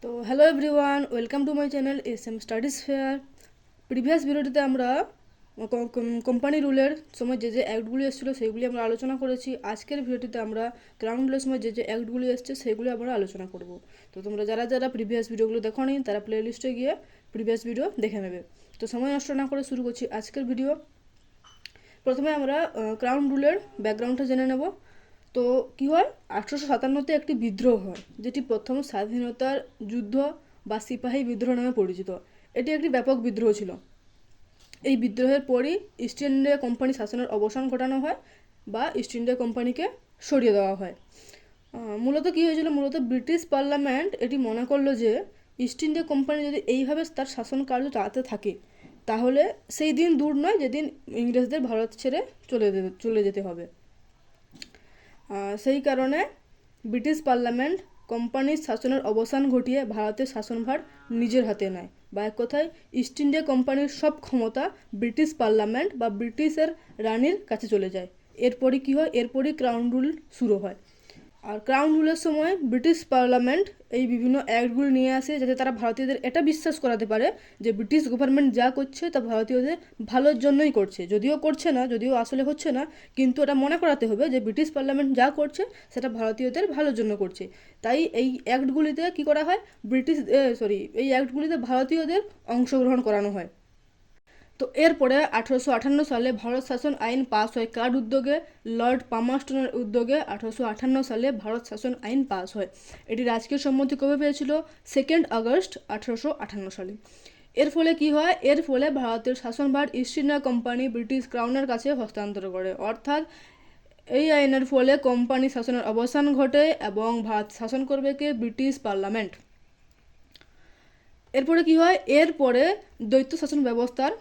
তো hello everyone, welcome to my channel SM studies fair. Previous ভিডিওটিতে আমরা company রুলের সময় যে যে অ্যাক্টগুলি এসেছিলো সেইগুলি আমরা আলোচনা করেছি। আজকের ভিডিওটিতে আমরা ক্রাউন রুলের সময় যে যে অ্যাক্টগুলি এসছে সেইগুলি আমরা আলোচনা করব। তো তোমরা যারা যারা প্রিভিয়াস ভিডিওগুলো দেখো নি তারা প্লে লিস্টে গিয়ে প্রিভিয়াস ভিডিও দেখে নেবে। তো সময় নষ্ট না করে শুরু করছি আজকের ভিডিও। প্রথমে আমরা ক্রাউন রুলের ব্যাকগ্রাউন্ডটা জেনে নেব। তো কী হয়, 1857-তে একটি বিদ্রোহ হয়, যেটি প্রথম স্বাধীনতার যুদ্ধ বা সিপাহী বিদ্রোহ নামে পরিচিত। এটি একটি ব্যাপক বিদ্রোহ ছিল। এই বিদ্রোহের পরই ইস্ট ইন্ডিয়া কোম্পানি শাসনের অবসান ঘটানো হয় বা ইস্ট ইন্ডিয়া কোম্পানিকে সরিয়ে দেওয়া হয়। মূলত কী হয়েছিল, মূলত ব্রিটিশ পার্লামেন্ট এটি মনে করলো যে ইস্ট ইন্ডিয়া কোম্পানি যদি এইভাবে তার শাসন কার্য চালাতে থাকে তাহলে সেই দিন দূর নয় যেদিন ইংরেজদের ভারত ছেড়ে চলে যেতে হবে। সেই কারণে ব্রিটিশ পার্লামেন্ট কোম্পানির শাসনের অবসান ঘটিয়ে ভারতের শাসনভার নিজের হাতে নেয়, বা এক কথায় ইস্ট ইন্ডিয়া কোম্পানির সব ক্ষমতা ব্রিটিশ পার্লামেন্ট বা ব্রিটিশের রানীর কাছে চলে যায়। এরপরই কী হয়, এরপরই ক্রাউন রুল শুরু হয়। আর ক্রাউন রুলের সময় ব্রিটিশ পার্লামেন্ট এই বিভিন্ন অ্যাক্টগুলি নিয়ে আসে যাতে তারা ভারতীয়দের এটা বিশ্বাস করাতে পারে যে ব্রিটিশ গভর্নমেন্ট যা করছে তা ভারতীয়দের ভালোর জন্যই করছে। যদিও করছে না, যদিও আসলে হচ্ছে না, কিন্তু এটা মনে করাতে হবে যে ব্রিটিশ পার্লামেন্ট যা করছে সেটা ভারতীয়দের ভালোর জন্য করছে। তাই এই অ্যাক্টগুলিতে কী করা হয়, এই অ্যাক্টগুলিতে ভারতীয়দের অংশগ্রহণ করানো হয়। তো এরপরে 1858 সালে ভারত শাসন আইন পাস হয় কার উদ্যোগে? লর্ড পামারস্টনের উদ্যোগে 1858 সালে ভারত শাসন আইন পাস হয়। এটি রাজকীয় সম্মতি কবে পেয়েছিল? 2 আগস্ট 1858 সালে। এর ফলে কি হয়, এর ফলে ভারতের শাসনভার ইস্ট ইন্ডিয়া কোম্পানি ব্রিটিশ ক্রাউনের কাছে হস্তান্তর করে। অর্থাৎ এই আইনের ফলে কোম্পানি শাসনের অবসান ঘটে এবং ভারত শাসন করবে কে? British parliament. এরপরে কি হয়, এরপরে দ্বৈত শাসন ব্যবস্থার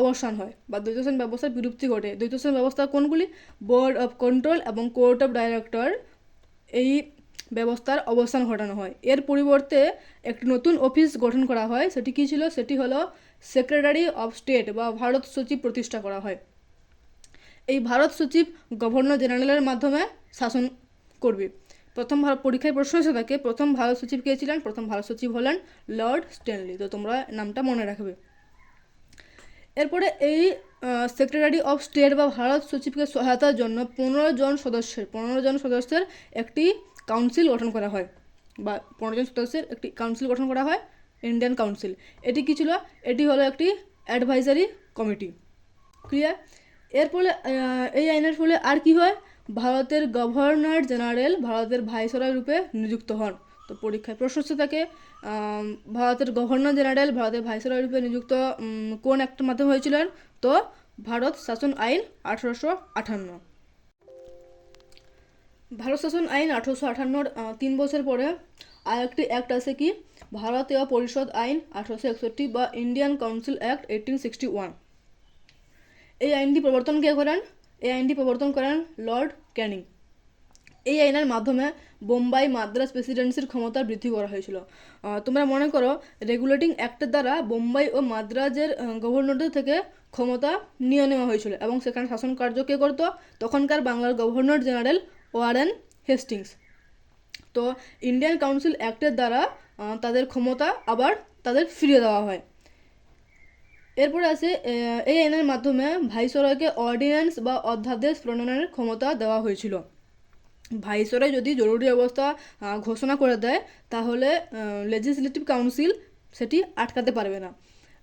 অবসান হয় বা দ্বৈত শাসন ব্যবস্থার বিলুপ্তি ঘটে। দ্বৈত শাসন ব্যবস্থা কোনগুলি? বোর্ড অফ কন্ট্রোল এবং কোর্ট অফ ডাইরেক্টর, এই ব্যবস্থার অবসান ঘটানো হয়। এর পরিবর্তে একটি নতুন অফিস গঠন করা হয়। সেটি কী ছিল? সেটি হলো সেক্রেটারি অফ স্টেট বা ভারত সচিব প্রতিষ্ঠা করা হয়। এই ভারত সচিব গভর্নর জেনারেলের মাধ্যমে শাসন করবে। প্রথম পরীক্ষায় প্রশ্ন এসে থাকে, প্রথম ভারত সচিব কে ছিলেন? প্রথম ভারত সচিব হলেন লর্ড স্ট্যানলি। তো তোমরা নামটা মনে রাখবে। এরপরে এই সেক্রেটারি অফ স্টেট বা ভারত সচিবকে সহায়তার জন্য 15 জন সদস্যের একটি কাউন্সিল গঠন করা হয়, বা 15 জন সদস্যের একটি কাউন্সিল গঠন করা হয়, ইন্ডিয়ান কাউন্সিল। এটি কী ছিল? এটি হলো একটি অ্যাডভাইজারি কমিটি। ক্লিয়ার? এর ফলে এই আইনের ফলে আর কি হয়, ভারতের গভর্নর জেনারেল ভারতের ভাইসরয় রূপে নিযুক্ত হন। তো পরীক্ষায় প্রশ্ন এসে থাকে ভারতের গভর্নর জেনারেল ভারতের ভাইসরয় রূপে নিযুক্ত কোন অ্যাক্টের মাধ্যমে হয়েছিলেন? তো ভারত শাসন আইন 1858। ভারত শাসন আইন 1858 3 বছর পরে আর একটি অ্যাক্ট আছে, কি? ভারতীয় পরিষদ আইন 1861 বা ইন্ডিয়ান কাউন্সিল অ্যাক্ট 1861। এই আইনটি প্রবর্তন কে করেন? এই আইনটি প্রবর্তন করেন লর্ড ক্যানিং। এই আইনের মাধ্যমে বোম্বাই মাদ্রাজ প্রেসিডেন্সির ক্ষমতা বৃদ্ধি করা হয়েছিল। তোমরা মনে করো, রেগুলেটিং অ্যাক্টের দ্বারা বোম্বাই ও মাদ্রাজের গভর্নরদের থেকে ক্ষমতা নিয়ে নেওয়া হয়েছিল এবং সেখানে শাসন কার্য কে করতো? তখনকার বাংলার গভর্নর জেনারেল ওয়ারেন হেস্টিংস। তো ইন্ডিয়ান কাউন্সিল অ্যাক্টের দ্বারা তাদের ক্ষমতা আবার তাদের ফিরিয়ে দেওয়া হয়। এরপরে আছে এই আইনের মাধ্যমে ভাইসরয়কে অর্ডিন্যান্স বা অধ্যাদেশ প্রণয়নের ক্ষমতা দেওয়া হয়েছিল। ভাইসরয় যদি জরুরি অবস্থা ঘোষণা করে দেয় তাহলে লেজিসলেটিভ কাউন্সিল সেটি আটকাতে পারবে না।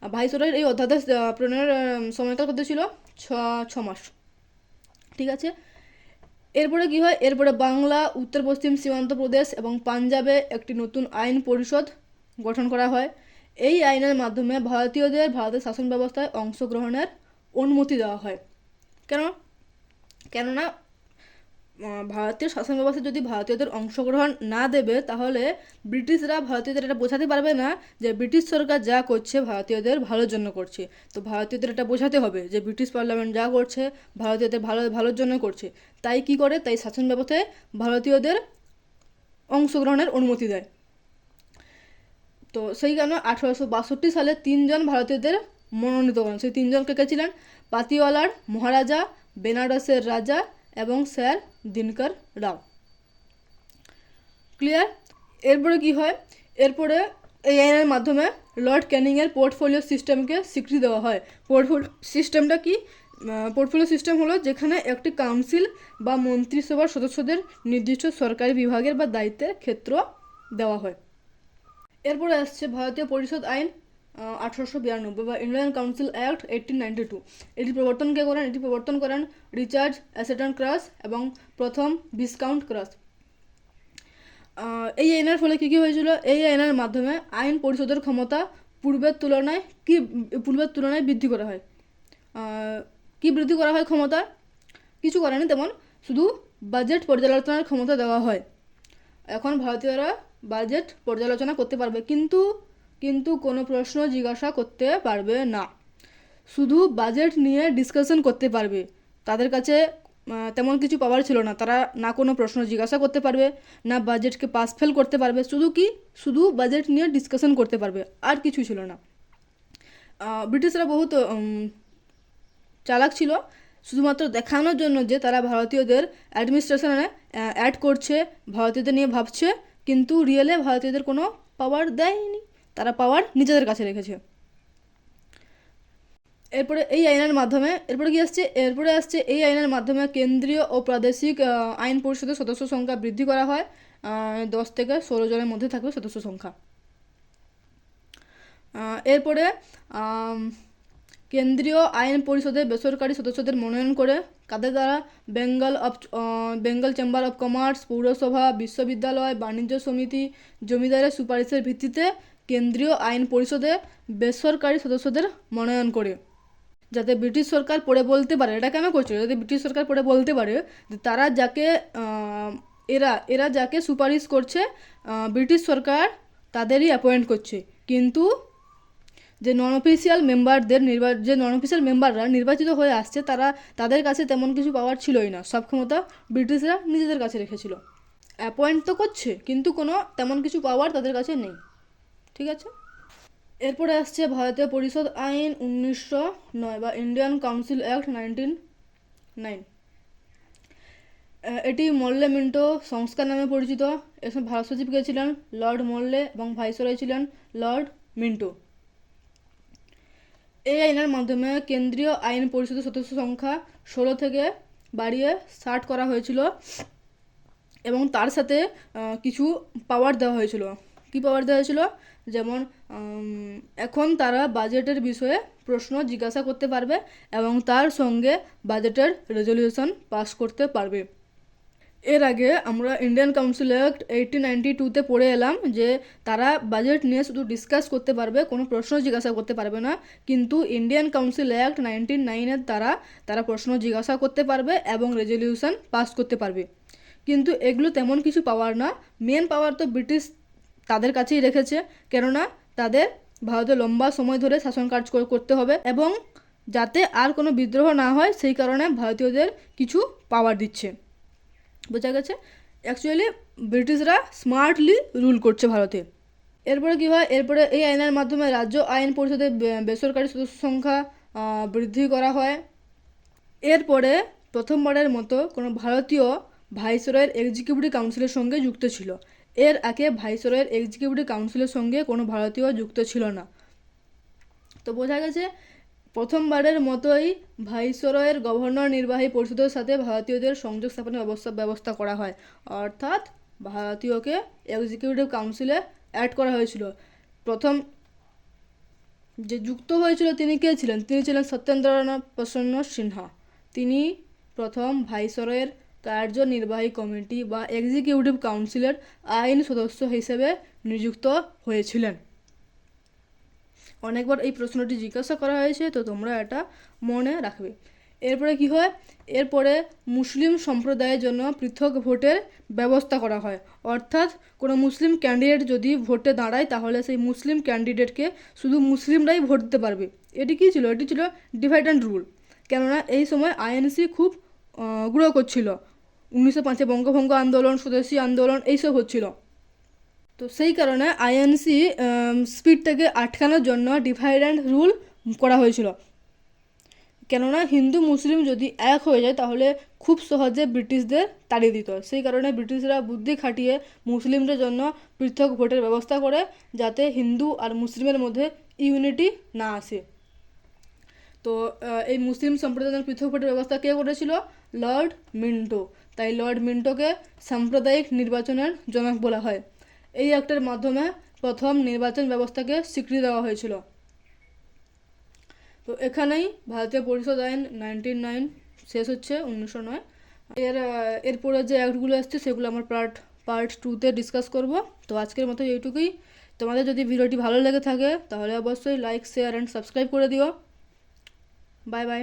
ভাইসরয়ের এই অধ্যাদেশ প্রণয়নের সময়কাল কত ছিল? 6 মাস। ঠিক আছে। এরপরে কি হয়, এরপরে বাংলা, উত্তর পশ্চিম সীমান্ত প্রদেশ এবং পাঞ্জাবে একটি নতুন আইন পরিষদ গঠন করা হয়। এই আইনের মাধ্যমে ভারতীয়দের ভারতের শাসন ব্যবস্থায় অংশগ্রহণের অনুমতি দেওয়া হয়। কেননা ভারতীয় শাসন ব্যবস্থা যদি ভারতীয়দের অংশগ্রহণ না দেবে তাহলে ব্রিটিশরা ভারতীয়দের এটা বোঝাতে পারবে না যে ব্রিটিশ সরকার যা করছে ভারতীয়দের ভালোর জন্য করছে। তো ভারতীয়দের এটা বোঝাতে হবে যে ব্রিটিশ পার্লামেন্ট যা করছে ভারতীয়দের ভালোর জন্য করছে। তাই কি করে, তাই শাসন ব্যবস্থায় ভারতীয়দের অংশগ্রহণের অনুমতি দেয়। তো সেই কারণে 1862 সালে 3 জন ভারতীয়দের মনোনীত করেন। সেই 3 জন কে ছিলেন? পাতিওয়ালার মহারাজা, বেনারসের রাজা এবং স্যার দিনকর রাও। ক্লিয়ার? এরপরে কি হয়, এরপরে এই আইনের মাধ্যমে লর্ড ক্যানিংয়ের পোর্টফোলিও সিস্টেমকে স্বীকৃতি দেওয়া হয়। পোর্টফোলিও সিস্টেমটা কি? পোর্টফোলিও সিস্টেম হলো যেখানে একটি কাউন্সিল বা মন্ত্রিসভার সদস্যদের নির্দিষ্ট সরকারি বিভাগের বা দায়িত্বের ক্ষেত্র দেওয়া হয়। এরপরে আসছে ভারতীয় পরিষদ আইন 1892 বা ইন্ডিয়ান কাউন্সিল অ্যাক্ট 1892। এটি প্রবর্তন কে করেন? এটি প্রবর্তন করেন রিচার্ড অ্যাসেটন ক্রাস এবং প্রথম ভিসকাউন্ট ক্রাস। এই আইনের ফলে কী কী হয়েছিল? এই আইনের মাধ্যমে আইন পরিষদের ক্ষমতা পূর্বের তুলনায় বৃদ্ধি করা হয়। কি বৃদ্ধি করা হয় ক্ষমতা? কিছু করেনি তেমন, শুধু বাজেট পর্যালোচনার ক্ষমতা দেওয়া হয়। এখন ভারতীয়রা বাজেট পর্যালোচনা করতে পারবে, কিন্তু কোনো প্রশ্ন জিজ্ঞাসা করতে পারবে না। শুধু বাজেট নিয়ে ডিসকাশন করতে পারবে। তাদের কাছে তেমন কিছু পাওয়ার ছিল না। তারা না কোনো প্রশ্ন জিজ্ঞাসা করতে পারবে, না বাজেটকে পাস ফেল করতে পারবে। শুধু বাজেট নিয়ে ডিসকাশন করতে পারবে, আর কিছু ছিল না। ব্রিটিশরা বহুত চালাক ছিল, শুধুমাত্র দেখানোর জন্য যে তারা ভারতীয়দের অ্যাডমিনিস্ট্রেশনে অ্যাড করছে, ভারতীয়দের নিয়ে ভাবছে, কিন্তু রিয়েলে ভারতীয়দের কোনো পাওয়ার দেয়নি। তারা পাওয়ার নিজেদের কাছে রেখেছে। এরপরে আসছে এই আইনের মাধ্যমে কেন্দ্রীয় ও প্রাদেশিক আইন পরিষদের সদস্য সংখ্যা বৃদ্ধি করা হয়। 10 থেকে 16 জনের মধ্যে থাকবে সদস্য সংখ্যা। এরপরে কেন্দ্রীয় আইন পরিষদে বেসরকারি সদস্যদের মনোনয়ন করে কাদের দ্বারা? বেঙ্গল চেম্বার অফ কমার্স, পৌরসভা, বিশ্ববিদ্যালয়, বাণিজ্য সমিতি, জমিদারের সুপারিশের ভিত্তিতে কেন্দ্রীয় আইন পরিষদে বেসরকারি সদস্যদের মনোনয়ন করে, যাতে ব্রিটিশ সরকার পড়ে বলতে পারে। এটা কেন করছিল? যাতে ব্রিটিশ সরকার পড়ে বলতে পারে যে তারা যাকে এরা যাকে সুপারিশ করছে ব্রিটিশ সরকার তাদেরই অ্যাপয়েন্ট করছে, কিন্তু যে নন অফিসিয়াল মেম্বাররা নির্বাচিত হয়ে আসছে তাদের কাছে তেমন কিছু পাওয়ার ছিলই না। সব ক্ষমতা ব্রিটিশরা নিজেদের কাছে রেখেছিল। অ্যাপয়েন্ট তো করছে, কিন্তু কোনো তেমন কিছু পাওয়ার তাদের কাছে নেই। ঠিক আছে। এরপরে আসছে ভারতীয় পরিষদ আইন 1909 বা ইন্ডিয়ান কাউন্সিল অ্যাক্ট 1909। এটি মল্লে মিন্টো সংস্কার নামে পরিচিত। এর সময় ভারত সচিব কে ছিলেন? লর্ড মল্লে, এবং ভাইসরয় ছিলেন লর্ড মিন্টো। এই আইনের মাধ্যমে কেন্দ্রীয় আইন পরিষদের সদস্য সংখ্যা 16 থেকে বাড়িয়ে 60 করা হয়েছিল, এবং তার সাথে কিছু পাওয়ার দেওয়া হয়েছিল। কি পাওয়ার দেওয়া হয়েছিল? যেমন এখন তারা বাজেটের বিষয়ে প্রশ্ন জিজ্ঞাসা করতে পারবে এবং তার সঙ্গে বাজেটের রেজলিউশন পাস করতে পারবে। এর আগে আমরা ইন্ডিয়ান কাউন্সিল অ্যাক্ট 1892-তে পড়ে এলাম যে তারা বাজেট নিয়ে শুধু ডিসকাস করতে পারবে, কোনো প্রশ্ন জিজ্ঞাসা করতে পারবে না। কিন্তু ইন্ডিয়ান কাউন্সিল অ্যাক্ট 1909-এর তারা প্রশ্ন জিজ্ঞাসা করতে পারবে এবং রেজলিউশন পাস করতে পারবে। কিন্তু এগুলো তেমন কিছু পাওয়ার না। মেন পাওয়ার তো ব্রিটিশ তাদের কাছেই রেখেছে, কেননা তাদের ভারতে লম্বা সময় ধরে শাসন কাজ করতে হবে, এবং যাতে আর কোনো বিদ্রোহ না হয় সেই কারণে ভারতীয়দের কিছু পাওয়ার দিচ্ছে। বোঝা গেছে? অ্যাকচুয়ালি ব্রিটিশরা স্মার্টলি রুল করছে ভারতে। এরপরে কী হয়? এরপরে এই আইনের মাধ্যমে রাজ্য আইন পরিষদের বেসরকারি সদস্য সংখ্যা বৃদ্ধি করা হয়। এরপরে প্রথমবারের মতো কোনো ভারতীয় ভাইসরয়ের এক্সিকিউটিভ কাউন্সিলের সঙ্গে যুক্ত ছিল। এর আগে ভাইসরয়ের এক্সিকিউটিভ কাউন্সিলের সঙ্গে কোনো ভারতীয় যুক্ত ছিল না। তো বোঝা গেছে প্রথমবারের মতোই ভাইসরয়ের গভর্নর নির্বাহী পরিষদের সাথে ভারতীয়দের সংযোগ স্থাপনের ব্যবস্থা করা হয়, অর্থাৎ ভারতীয়কে এক্সিকিউটিভ কাউন্সিলে অ্যাড করা হয়েছিল। প্রথম যে যুক্ত হয়েছিল তিনি কে ছিলেন? তিনি ছিলেন সত্যেন্দ্রনাথ প্রসন্ন সিনহা। তিনি প্রথম ভাইসরয়ের কার্যনির্বাহী কমিটি বা এক্সিকিউটিভ কাউন্সিলের আইন সদস্য হিসেবে নিযুক্ত হয়েছিলেন। অনেকবার এই প্রশ্নটি জিজ্ঞাসা করা হয়েছে, তো তোমরা এটা মনে রাখবে। এরপরে কি হয়? এরপরে মুসলিম সম্প্রদায়ের জন্য পৃথক ভোটের ব্যবস্থা করা হয়, অর্থাৎ কোনো মুসলিম ক্যান্ডিডেট যদি ভোটে দাঁড়ায় তাহলে সেই মুসলিম ক্যান্ডিডেটকে শুধু মুসলিমরাই ভোট দিতে পারবে। এটি কী ছিল? এটি ছিল ডিভাইড অ্যান্ড রুল। কেননা এই সময় আইএনসি খুব গ্রো করছিল। 1905 বঙ্গভঙ্গ আন্দোলন, স্বদেশী আন্দোলন এইসব হচ্ছিল। তো সেই কারণে আইএনসি স্পিডটাকে আটকানোর জন্য ডিভাইড অ্যান্ড রুল করা হয়েছিল। কেননা হিন্দু মুসলিম যদি এক হয়ে যায় তাহলে খুব সহজে ব্রিটিশদের তাড়িয়ে দিত, সেই কারণে ব্রিটিশরা বুদ্ধি খাটিয়ে মুসলিমদের জন্য পৃথক ভোটের ব্যবস্থা করে, যাতে হিন্দু আর মুসলিমের মধ্যে ইউনিটি না আসে। তো এই মুসলিম সম্প্রদায়ের জন্য পৃথক ভোটের ব্যবস্থা কে করেছিল? Lord Minto. তাই লর্ড মিন্টোকে সাম্প্রদায়িক নির্বাচনের জনক বলা হয়। এই অ্যাক্টের মাধ্যমে প্রথম নির্বাচন ব্যবস্থাকে স্বীকৃতি দেওয়া হয়েছিল। তো এখানেই ভারতীয় পরিষদ আইন 1909 শেষ হচ্ছে, 1909। এরপরে যে অ্যাক্টগুলো আসছে সেগুলো আমার পার্ট 2-তে ডিসকাস করব। তো আজকের মতো এইটুকুই। তোমাদের যদি ভিডিওটি ভালো লেগে থাকে তাহলে অবশ্যই লাইক, শেয়ার অ্যান্ড সাবস্ক্রাইব করে দিও। Bye bye.